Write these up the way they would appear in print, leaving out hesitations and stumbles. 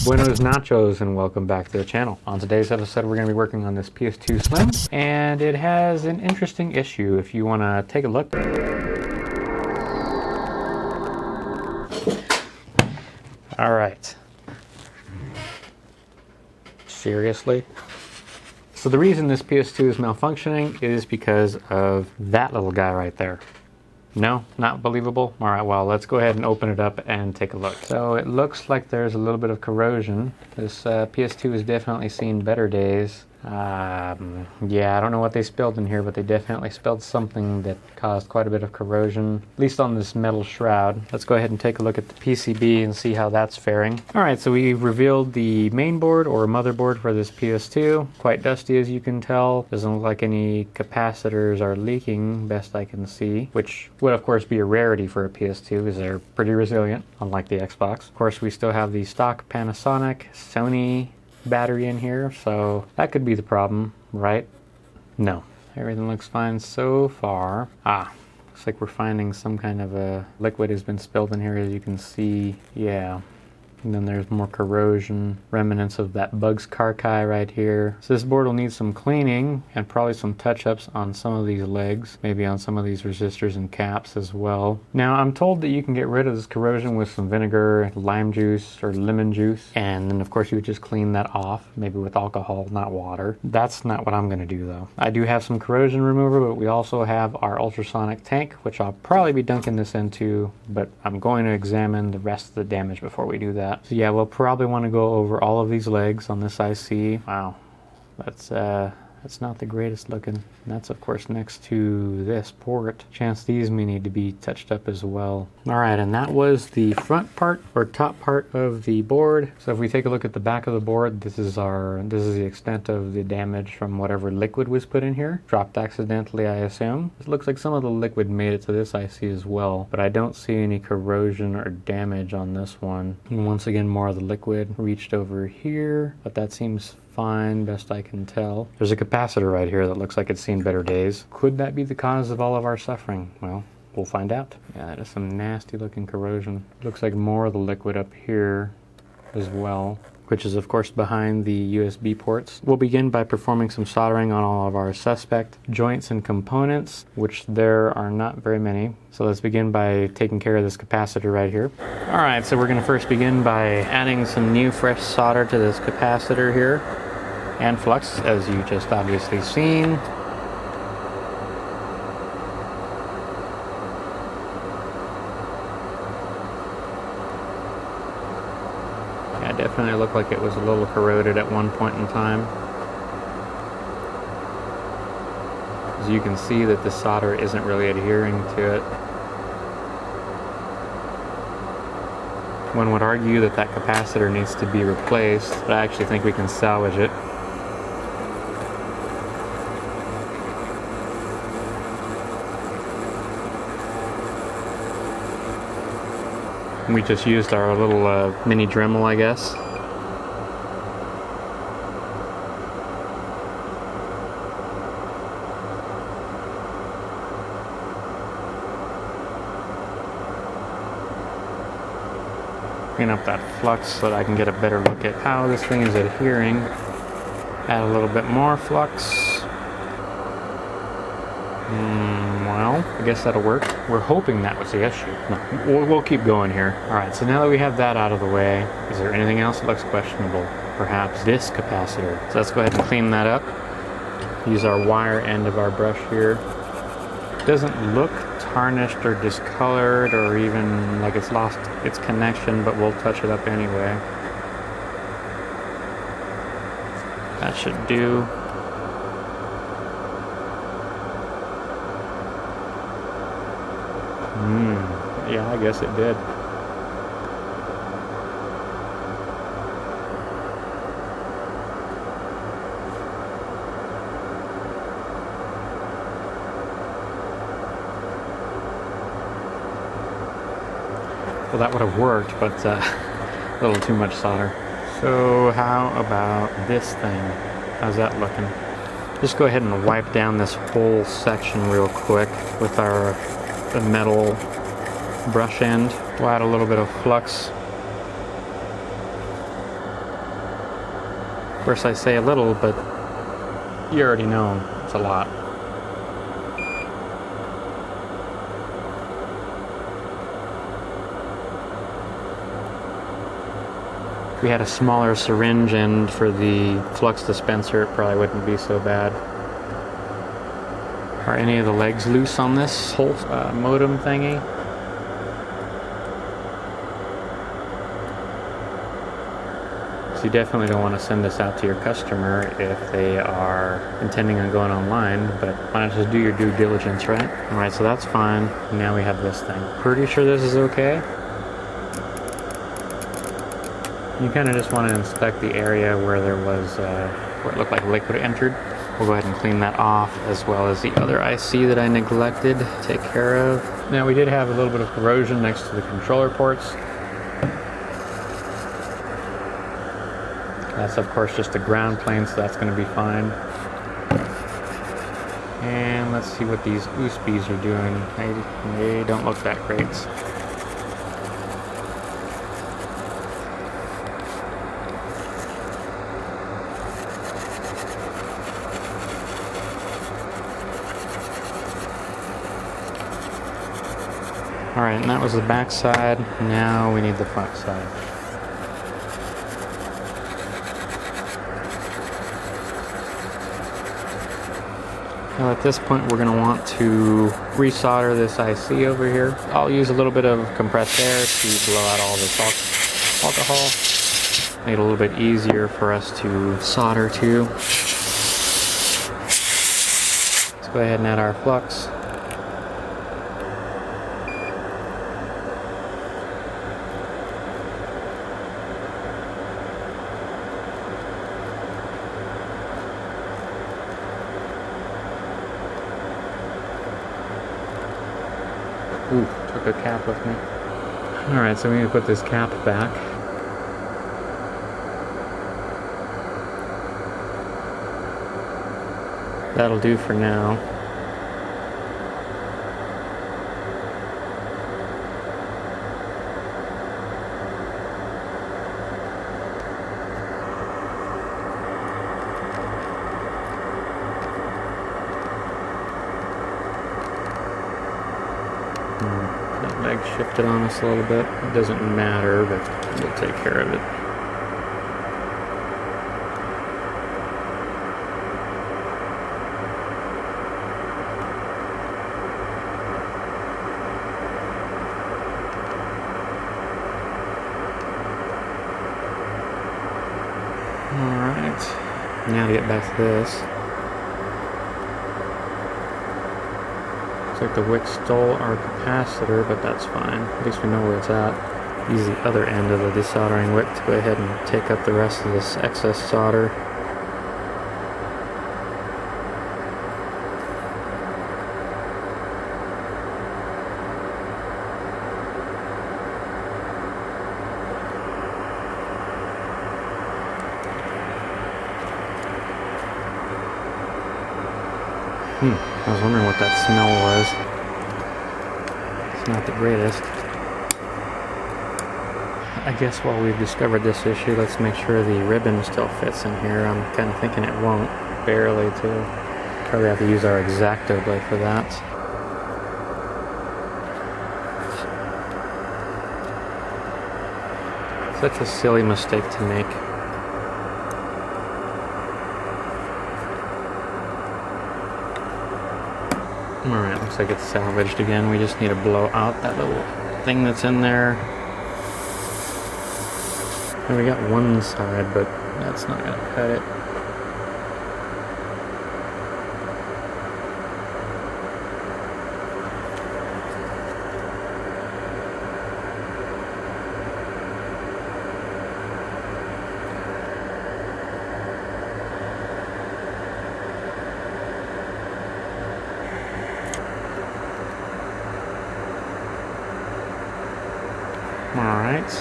Buenos nachos and welcome back to the channel. On today's episode we're going to be working on this PS2 Slim, and it has an interesting issue if you want to take a look. Alright. Seriously? So the reason this PS2 is malfunctioning is because of that little guy right there. No, not believable? Alright, well, let's go ahead and open it up and take a look. So it looks like there's a little bit of corrosion. This PS2 has definitely seen better days. Yeah, I don't know what they spilled in here, but they definitely spilled something that caused quite a bit of corrosion, at least on this metal shroud. Let's go ahead and take a look at the PCB and see how that's faring. Alright, so we've revealed the main board or motherboard for this PS2. Quite dusty, as you can tell. Doesn't look like any capacitors are leaking, best I can see, which would of course be a rarity for a PS2 because they're pretty resilient, unlike the Xbox. Of course, we still have the stock Panasonic, Sony battery in here, so that could be the problem, right? No. Everything looks fine so far. Looks like we're finding some kind of a liquid has been spilled in here, as you can see. Yeah. And then there's more corrosion, remnants of that Bugs Carchi right here. So this board will need some cleaning and probably some touch-ups on some of these legs, maybe on some of these resistors and caps as well. Now I'm told that you can get rid of this corrosion with some vinegar, lime juice, or lemon juice, and then of course you would just clean that off, maybe with alcohol, not water. That's not what I'm going to do though. I do have some corrosion remover, but we also have our ultrasonic tank, which I'll probably be dunking this into, but I'm going to examine the rest of the damage before we do that. So yeah, we'll probably want to go over all of these legs on this IC. Wow, that's not the greatest looking. And that's of course next to this port. Chance these may need to be touched up as well. Alright, and that was the front part or top part of the board. So if we take a look at the back of the board, this is the extent of the damage from whatever liquid was put in here. Dropped accidentally, I assume. It looks like some of the liquid made it to this IC as well, but I don't see any corrosion or damage on this one. And once again, more of the liquid reached over here, but that seems fine, best I can tell. There's a capacitor right here that looks like it's seen better days. Could that be the cause of all of our suffering? Well, we'll find out. Yeah, that is some nasty looking corrosion. Looks like more of the liquid up here as well, which is of course behind the USB ports. We'll begin by performing some soldering on all of our suspect joints and components, which there are not very many. So let's begin by taking care of this capacitor right here. Alright, so we're going to first begin by adding some new fresh solder to this capacitor here, and flux, as you just obviously seen. Yeah, it definitely looked like it was a little corroded at one point in time. As you can see that the solder isn't really adhering to it. One would argue that that capacitor needs to be replaced, but I actually think we can salvage it. We just used our little mini Dremel, I guess. Clean up that flux so that I can get a better look at how this thing is adhering. Add a little bit more flux. Well, I guess that'll work. We're hoping that was the issue. No, we'll keep going here. Alright, so now that we have that out of the way, is there anything else that looks questionable? Perhaps this capacitor. So let's go ahead and clean that up. Use our wire end of our brush here. Doesn't look tarnished or discolored or even like it's lost its connection, but we'll touch it up anyway. That should do. Yeah, I guess it did. Well, that would have worked, but a little too much solder. So how about this thing? How's that looking? Just go ahead and wipe down this whole section real quick with our metal brush end. We'll add a little bit of flux. course, I say a little, but you already know it's a lot. If we had a smaller syringe end for the flux dispenser, it probably wouldn't be so bad. Are any of the legs loose on this whole modem thingy? So you definitely don't want to send this out to your customer if they are intending on going online, but why not just do your due diligence, right? Alright, so that's fine. Now we have this thing. Pretty sure this is okay. You kind of just want to inspect the area where there was, where it looked like liquid entered. We'll go ahead and clean that off, as well as the other IC that I neglected to take care of. Now we did have a little bit of corrosion next to the controller ports. That's of course just a ground plane, so that's going to be fine. And let's see what these USBs are doing. They don't look that great. Alright, and that was the back side. Now we need the front side. Now at this point we're going to want to resolder this IC over here. I'll use a little bit of compressed air to blow out all this alcohol. Make it a little bit easier for us to solder to. Let's go ahead and add our flux. Ooh, took a cap with me. Alright, so we need to put this cap back. That'll do for now. That leg shifted on us a little bit. It doesn't matter, but we'll take care of it. Alright, now to get back to this. Looks like the wick stole our capacitor, but that's fine. At least we know where it's at. Use the other end of the desoldering wick to go ahead and take up the rest of this excess solder. I was wondering what that smell was. It's not the greatest. I guess while we've discovered this issue, let's make sure the ribbon still fits in here. I'm kind of thinking it won't. Barely, too. Probably have to use our X-Acto blade for that. Such a silly mistake to make. Alright, looks like it's salvaged again. We just need to blow out that little thing that's in there. And we got one side, but that's not going to cut it. Alright.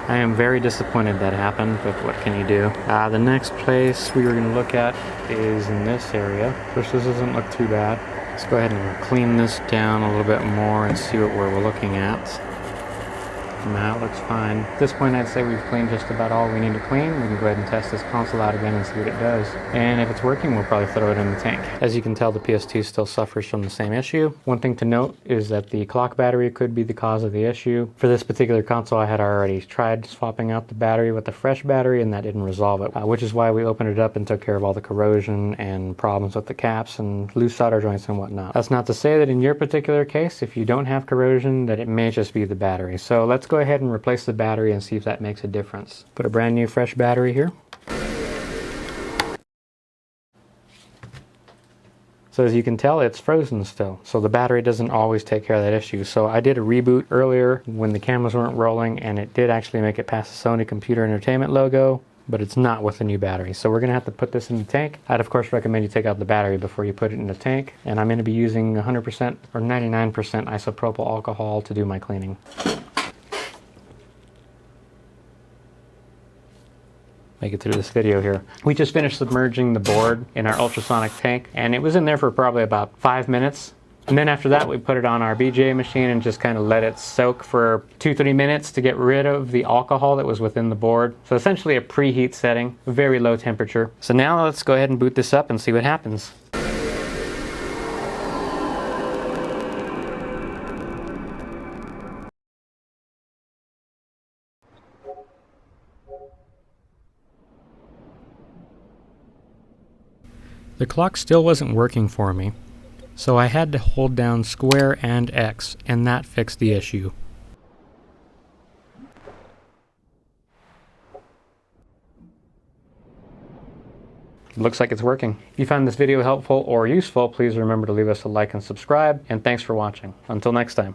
I am very disappointed that happened, but what can you do? The next place we were going to look at is in this area. First, this doesn't look too bad. Let's go ahead and clean this down a little bit more and see what we're looking at. That looks fine. At this point, I'd say we've cleaned just about all we need to clean. We can go ahead and test this console out again and see what it does. And if it's working, we'll probably throw it in the tank. As you can tell, the PS2 still suffers from the same issue. One thing to note is that the clock battery could be the cause of the issue. For this particular console, I had already tried swapping out the battery with a fresh battery, and that didn't resolve it, which is why we opened it up and took care of all the corrosion and problems with the caps and loose solder joints and whatnot. That's not to say that in your particular case, if you don't have corrosion, that it may just be the battery. So let's go ahead and replace the battery and see if that makes a difference. Put a brand new fresh battery here. So as you can tell, it's frozen still. So the battery doesn't always take care of that issue. So I did a reboot earlier when the cameras weren't rolling, and it did actually make it past the Sony Computer Entertainment logo, but it's not with the new battery. So we're gonna have to put this in the tank. I'd of course recommend you take out the battery before you put it in the tank. And I'm gonna be using 100% or 99% isopropyl alcohol to do my cleaning. Make it through this video here. We just finished submerging the board in our ultrasonic tank, and it was in there for probably about 5 minutes. And then after that, we put it on our BJ machine and just kind of let it soak for 2-3 minutes to get rid of the alcohol that was within the board. So essentially a preheat setting, very low temperature. So now let's go ahead and boot this up and see what happens. The clock still wasn't working for me, so I had to hold down square and X, and that fixed the issue. Looks like it's working. If you found this video helpful or useful, please remember to leave us a like and subscribe, and thanks for watching. Until next time.